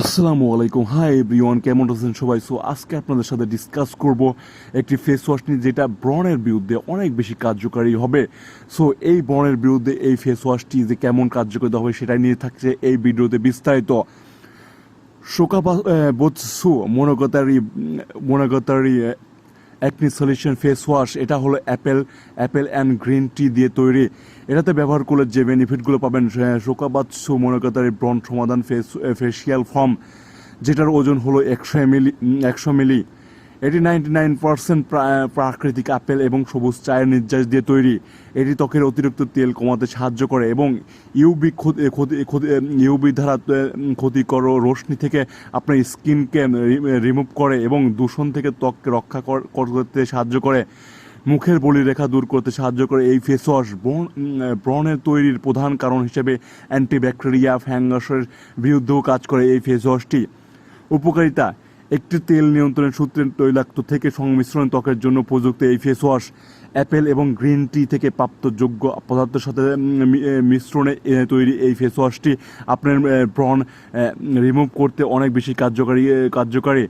আসসালামু আলাইকুম, hi everyone, কেমন আছেন সবাই? সো আজকে আপনাদের সাথে ডিসকাস করব একটি ফেস ওয়াশ নিয়ে যেটা ব্রণের বিরুদ্ধে অনেক বেশি কার্যকারী হবে। সো এই ব্রণের বিরুদ্ধে এই ফেস ওয়াশটি যে কেমন কার্যকরী হবে সেটাই নিয়ে থাকছে এই ভিডিওতে বিস্তারিত। শোকাবাৎসু মোনোগাতারি অ্যাকনি সলিউশন ফেস ওয়াশ, এটা হলো অ্যাপেল অ্যান্ড গ্রিন টি দিয়ে তৈরি। এটাতে ব্যবহার করলে যে বেনিফিটগুলো পাবেন, শোকাবাৎসু মোনোগাতারি ব্রণ সমাধান ফেসিয়াল ফর্ম, যেটার ওজন হলো 100 মিলি। এটি 99% প্রাকৃতিক আপেল এবং সবুজ চায়ের নির্যাস দিয়ে তৈরি। এটি ত্বকের অতিরিক্ত তেল কমাতে সাহায্য করে এবং ইউবি দ্বারা ক্ষতিকর রশ্মি থেকে আপনার স্কিনকে রিমুভ করে এবং দূষণ থেকে ত্বককে রক্ষা করতে সাহায্য করে। মুখের বলিরেখা দূর করতে সাহায্য করে এই ফেস ওয়াশ। ব্রণের তৈরির প্রধান কারণ হিসেবে অ্যান্টিব্যাকটেরিয়া ফ্যাঙ্গাসের বিরুদ্ধেও কাজ করে এই ফেস ওয়াশটি। উপকারিতা: একটি তেল নিয়ন্ত্রণের সূত্রে তৈলাক্ত থেকে সংমিশ্রণ ত্বকের জন্য প্রযুক্ত এই ফেস ওয়াশ অ্যাপেল এবং গ্রিন টি থেকে প্রাপ্ত যোগ্য পদার্থের সাথে মিশ্রণে তৈরি। এই ফেস ওয়াশটি আপনার ব্রণ রিমুভ করতে অনেক বেশি কার্যকারী।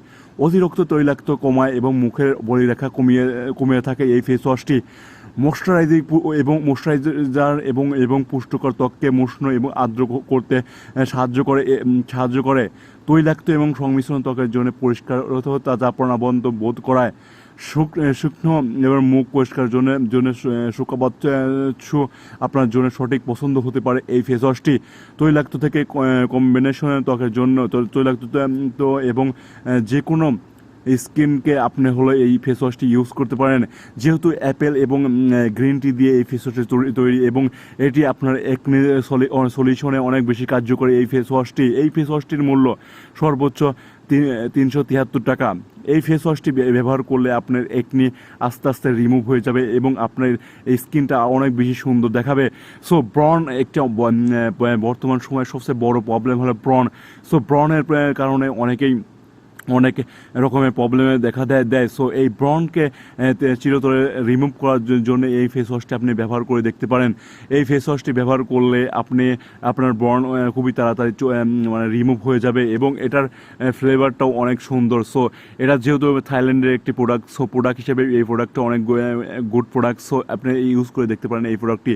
অতিরিক্ত তৈলাক্ত কমায় এবং মুখের বলিরেখা কমিয়ে থাকে এই ফেস ওয়াশটি। ময়শ্চারাইজার এবং পুষ্টিকর ত্বককে উষ্ণ এবং আর্দ্র করতে সাহায্য করে। তৈলাক্ত এবং সংমিশ্রণ ত্বকের জন্য পরিষ্কার তাজাপনাবন্ধ বোধ করায়। শুকনো এবং মুখ পরিষ্কারের জন্য শোকাবাৎসু আপনার জন্য সঠিক পছন্দ হতে পারে এই ফেস ওয়াশটি। তৈলাক্ত থেকে কম্বিনেশনের ত্বকের জন্য তৈলাক্ত এবং যে কোনো স্কিনকে আপনি হলো এই ফেস ওয়াশটি ইউজ করতে পারেন, যেহেতু অ্যাপেল এবং গ্রিন টি দিয়ে এই ফেস ওয়াশটি তৈরি এবং এটি আপনার একনি সলিউশনে অনেক বেশি কার্যকরী এই ফেস ওয়াশটি। এই ফেস ওয়াশটির মূল্য সর্বোচ্চ 373 টাকা। এই ফেস ওয়াশটি ব্যবহার করলে আপনার একনি আস্তে আস্তে রিমুভ হয়ে যাবে এবং আপনার এই স্কিনটা অনেক বেশি সুন্দর দেখাবে। সো ব্রণ একটা বর্তমান সময়ে সবচেয়ে বড় প্রবলেম হলো ব্রণ। সো ব্রণের কারণে অনেক রকমের প্রবলেমে দেখা দেয়। সো এই ব্রণকে চিরতরে রিমুভ করার জন্য এই ফেস ওয়াশটি আপনি ব্যবহার করে দেখতে পারেন। এই ফেস ওয়াশটি ব্যবহার করলে আপনার ব্রণ খুবই তাড়াতাড়ি মানে রিমুভ হয়ে যাবে এবং এটার ফ্লেভারটাও অনেক সুন্দর। সো এটা যেহেতু থাইল্যান্ডের একটি প্রোডাক্ট, সো প্রোডাক্ট হিসেবে এই প্রোডাক্টটা অনেক গুড প্রোডাক্ট। সো আপনি ইউজ করে দেখতে পারেন এই প্রোডাক্টটি।